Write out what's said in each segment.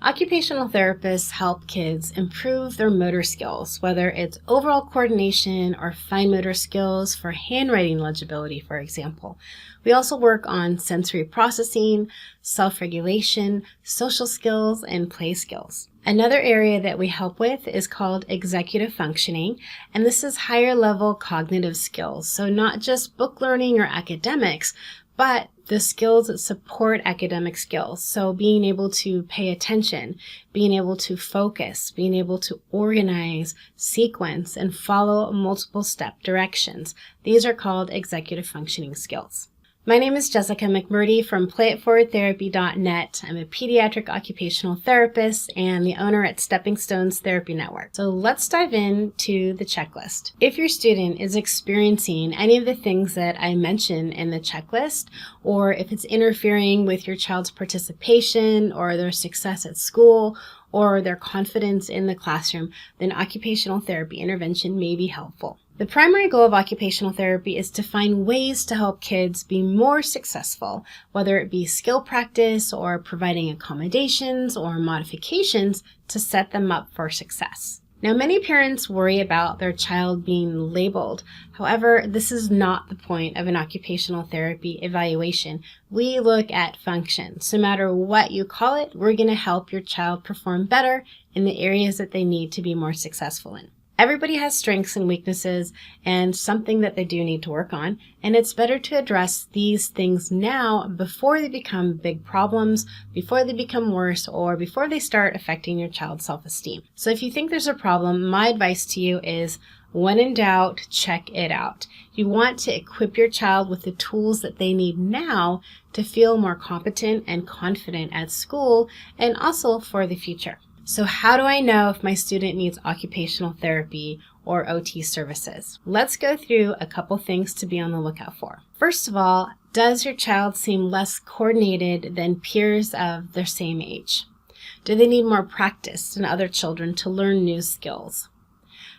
Occupational therapists help kids improve their motor skills, whether it's overall coordination or fine motor skills for handwriting legibility, for example. We also work on sensory processing, self-regulation, social skills, and play skills. Another area that we help with is called executive functioning, and this is higher level cognitive skills. So not just book learning or academics, but the skills that support academic skills. So being able to pay attention, being able to focus, being able to organize, sequence, and follow multiple step directions. These are called executive functioning skills. My name is Jessica McMurdy from playitforwardtherapy.net. I'm a pediatric occupational therapist and the owner at Stepping Stones Therapy Network. So let's dive into the checklist. If your student is experiencing any of the things that I mentioned in the checklist, or if it's interfering with your child's participation or their success at school, or their confidence in the classroom, then occupational therapy intervention may be helpful. The primary goal of occupational therapy is to find ways to help kids be more successful, whether it be skill practice or providing accommodations or modifications to set them up for success. Now, many parents worry about their child being labeled. However, this is not the point of an occupational therapy evaluation. We look at function. So no matter what you call it, we're going to help your child perform better in the areas that they need to be more successful in. Everybody has strengths and weaknesses and something that they do need to work on, and it's better to address these things now before they become big problems, before they become worse, or before they start affecting your child's self-esteem. So if you think there's a problem, my advice to you is, when in doubt, check it out. You want to equip your child with the tools that they need now to feel more competent and confident at school and also for the future. So how do I know if my student needs occupational therapy or OT services? Let's go through a couple things to be on the lookout for. First of all, does your child seem less coordinated than peers of their same age? Do they need more practice than other children to learn new skills?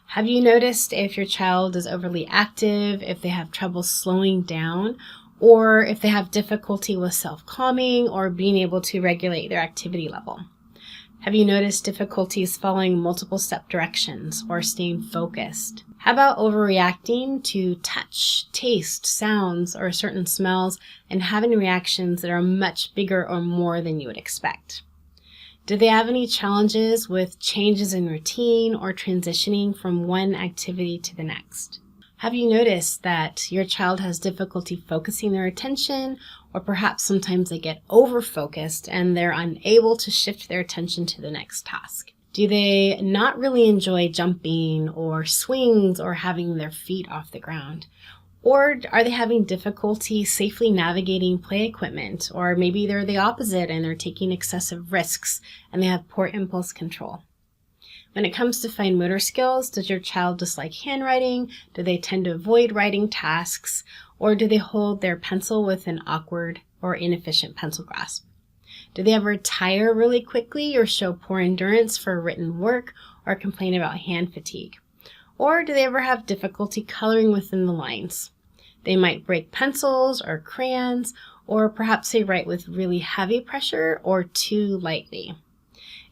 Have you noticed if your child is overly active, if they have trouble slowing down, or if they have difficulty with self-calming or being able to regulate their activity level? Have you noticed difficulties following multiple step directions or staying focused? How about overreacting to touch, taste, sounds, or certain smells and having reactions that are much bigger or more than you would expect? Do they have any challenges with changes in routine or transitioning from one activity to the next? Have you noticed that your child has difficulty focusing their attention, or perhaps sometimes they get over-focused and they're unable to shift their attention to the next task? Do they not really enjoy jumping or swings or having their feet off the ground? Or are they having difficulty safely navigating play equipment? Or maybe they're the opposite and they're taking excessive risks and they have poor impulse control. When it comes to fine motor skills, does your child dislike handwriting? Do they tend to avoid writing tasks? Or do they hold their pencil with an awkward or inefficient pencil grasp? Do they ever tire really quickly or show poor endurance for written work or complain about hand fatigue? Or do they ever have difficulty coloring within the lines? They might break pencils or crayons, or perhaps they write with really heavy pressure or too lightly.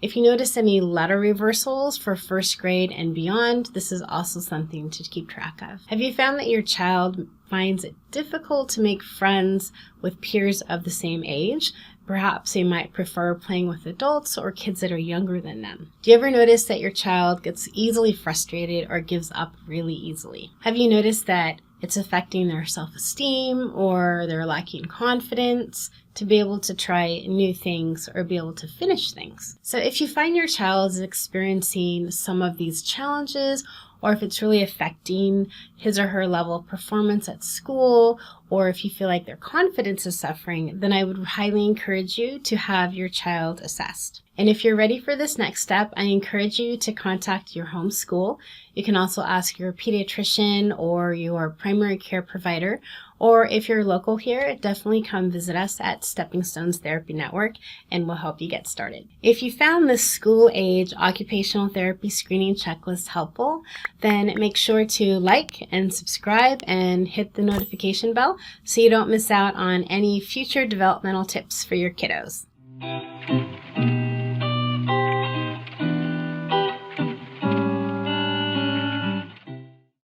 If you notice any letter reversals for first grade and beyond, this is also something to keep track of. Have you found that your child finds it difficult to make friends with peers of the same age? Perhaps they might prefer playing with adults or kids that are younger than them. Do you ever notice that your child gets easily frustrated or gives up really easily? Have you noticed that it's affecting their self-esteem or they're lacking confidence to be able to try new things or be able to finish things? So if you find your child is experiencing some of these challenges, or if it's really affecting his or her level of performance at school, or if you feel like their confidence is suffering, then I would highly encourage you to have your child assessed. And if you're ready for this next step, I encourage you to contact your home school. You can also ask your pediatrician or your primary care provider, or if you're local here, definitely come visit us at Stepping Stones Therapy Network and we'll help you get started. If you found this school-age occupational therapy screening checklist helpful, then make sure to like and subscribe and hit the notification bell so you don't miss out on any future developmental tips for your kiddos.